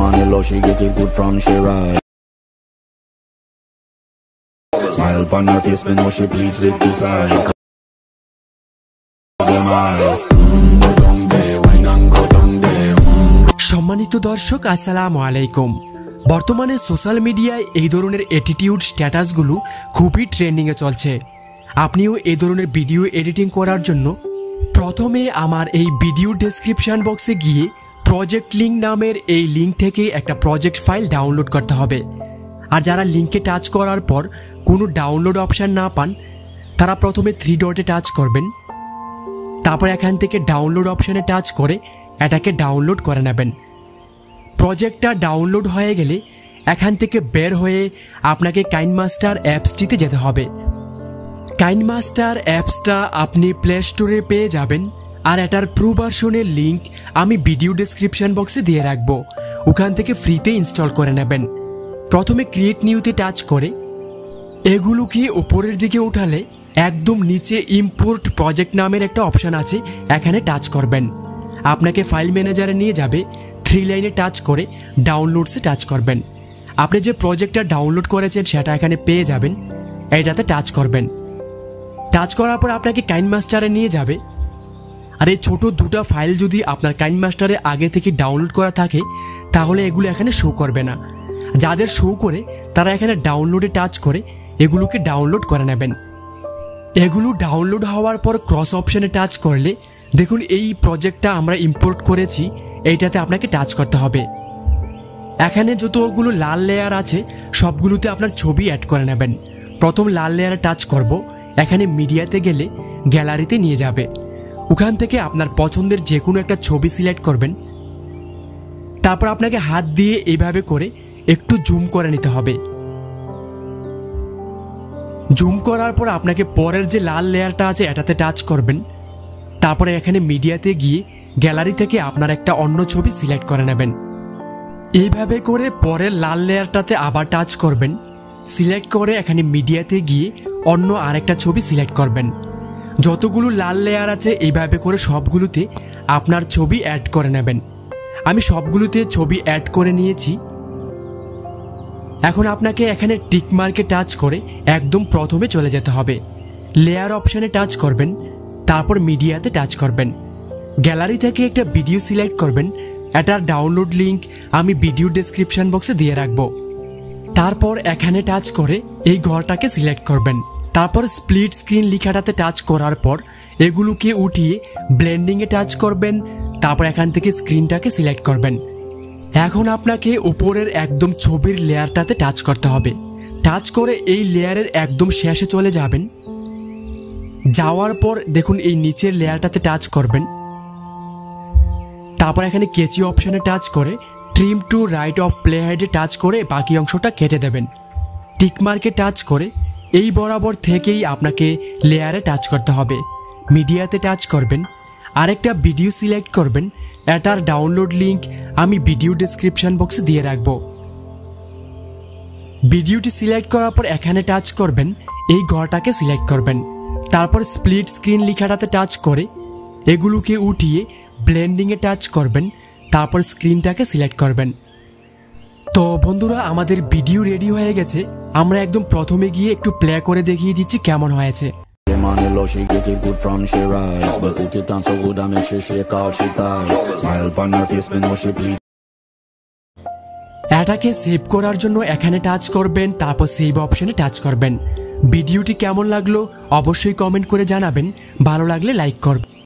money low, she get it good from she rise. Smile upon her face, me know she pleased with this eye. Them eyes, go down there, wine and go down there. সম্মানিত দর্শক আসসালামু আলাইকুম। বর্তমানে social মিডিয়ায় এই ধরনের attitude স্ট্যাটাসগুলো খুবই trending এ চলছে। আপনিও এই ধরনের ভিডিও এডিটিং করার জন্য প্রথমে আমার এই ভিডিও ডেসক্রিপশন বক্সে গিয়ে প্রজেক্ট লিংক নামের এই লিংক থেকে একটা প্রজেক্ট ফাইল ডাউনলোড করতে হবে। আর যারা লিংকে টাচ করার পর কোনো ডাউনলোড অপশন না পান তারা প্রথমে 3 ডটে টাচ করবেন, তারপর এখান থেকে ডাউনলোড অপশনে টাচ করে এটাকে ডাউনলোড করে নেবেন। প্রজেক্টটা ডাউনলোড হয়ে গেলে এখান থেকে বের হয়ে আপনাকে কাইনমাস্টার অ্যাপসটিতে যেতে হবে। কাইনমাস্টার অ্যাপসটা আপনি প্লে স্টোরে পেয়ে যাবেন, আর এটার প্রো ভার্সনের লিংক আমি ভিডিও ডেসক্রিপশন বক্সে দিয়ে রাখবো। ওখান থেকে ফ্রিতে ইনস্টল করে নেবেন। প্রথমে ক্রিয়েট নিউতে টাচ করে এগুলোকে উপরের দিকে উঠালে একদম নিচে ইম্পোর্ট প্রজেক্ট নামের একটা অপশন আছে, এখানে টাচ করবেন। আপনাকে ফাইল ম্যানেজারে নিয়ে যাবে। 3 লাইনে টাচ করে ডাউনলোডসে টাচ করবেন। আপনি যে প্রজেক্টটা ডাউনলোড করেছেন সেটা এখানে পেয়ে যাবেন, এইটাতে টাচ করবেন। টাচ করার পর আপনাকে কাইনমাস্টারে নিয়ে যাবে। আর এই ছোট দুটো ফাইল যদি আপনার কাইনমাস্টারে আগে থেকে ডাউনলোড করা থাকে তাহলে এগুলো এখানে শো করবে না। যাদের শো করে তারা এখানে ডাউনলোডে টাচ করে এগুলোকে ডাউনলোড করে নেবেন। এগুলো ডাউনলোড হওয়ার পর ক্রস অপশনে টাচ করলে দেখুন এই প্রজেক্টটা আমরা ইম্পোর্ট করেছি, এইটাতে আপনাকে টাচ করতে হবে। এখানে যতগুলো লাল লেয়ার আছে সবগুলোতে আপনার ছবি অ্যাড করে নেবেন। প্রথম লাল লেয়ারে টাচ করব, এখানে মিডিয়াতে গেলে গ্যালারিতে নিয়ে যাবে। ওখান থেকে আপনার পছন্দের যে কোনো একটা ছবি সিলেক্ট করবেন। তারপর আপনাকে হাত দিয়ে এইভাবে করে একটু জুম করে নিতে হবে। জুম করার পর আপনাকে পরের যে লাল লেয়ারটা আছে এটাতে টাচ করবেন। তারপরে এখানে মিডিয়াতে গিয়ে গ্যালারি থেকে আপনার একটা অন্য ছবি সিলেক্ট করে নেবেন। এইভাবে করে পরের লাল লেয়ারটাতে আবার টাচ করবেন। সিলেক্ট করে এখানে মিডিয়াতে গিয়ে অন্য আরেকটা ছবি সিলেক্ট করবেন। যতগুলো লাল লেয়ার আছে এইভাবে করে সবগুলোতে আপনার ছবি অ্যাড করে নেবেন। আমি সবগুলোতে ছবি অ্যাড করে নিয়েছি। এখন আপনাকে এখানে টিক মার্কে টাচ করে একদম প্রথমে চলে যেতে হবে। লেয়ার অপশনে টাচ করবেন, তারপর মিডিয়াতে টাচ করবেন। গ্যালারি থেকে একটা ভিডিও সিলেক্ট করবেন। এটার ডাউনলোড লিংক আমি ভিডিও ডেসক্রিপশন বক্সে দিয়ে রাখবো। তারপর এখানে টাচ করে এই ঘরটাকে সিলেক্ট করবেন। তারপর স্প্লিট স্ক্রিন লেখাটাতে টাচ করার পর এগুলোকে উঠিয়ে ব্লেন্ডিংয়ে টাচ করবেন। তারপর এখান থেকে স্ক্রিনটাকে সিলেক্ট করবেন। এখন আপনাকে উপরের একদম ছবির লেয়ারটাতে টাচ করতে হবে। টাচ করে এই লেয়ারের একদম শেষে চলে যাবেন। যাওয়ার পর দেখুন এই নিচের লেয়ারটাতে টাচ করবেন। তারপর এখানে কেচি অপশনে টাচ করে ট্রিম টু রাইট অফ প্লে হেডে টাচ করে বাকি অংশটা কেটে দেবেন। টিক মার্কে টাচ করে এই বরাবর থেকেই আপনাকে লেয়ারে টাচ করতে হবে। মিডিয়াতে টাচ করবেন, আরেকটা ভিডিও সিলেক্ট করবেন। এটার ডাউনলোড লিংক আমি ভিডিও ডেসক্রিপশন বক্সে দিয়ে রাখবো। ভিডিওটি সিলেক্ট করার পর এখানে টাচ করবেন, এই ঘরটাকে সিলেক্ট করবেন। তারপর স্প্লিট স্ক্রিন লেখাটাতে টাচ করে এগুলোকে উঠিয়ে ব্লেন্ডিংয়ে টাচ করবেন। তারপর স্ক্রিনটাকে সিলেক্ট করবেন। তো বন্ধুরা আমাদের ভিডিও রেডি হয়ে গেছে। আমরা একদম প্রথমে গিয়ে একটু প্লে করে দেখিয়ে দিচ্ছি কেমন হয়েছে। Money low, she get it good from she rise. But put it on so good I make she shake all she ties. Smile upon her face, me know she pleased. এটাকে save করার জন্য এখানে touch করবেন, তারপর save অপশনে touch করবেন। ভিডিওটি কেমন লাগলো অবশ্যই কমেন্ট করে জানাবেন। ভালো লাগলে লাইক করবেন।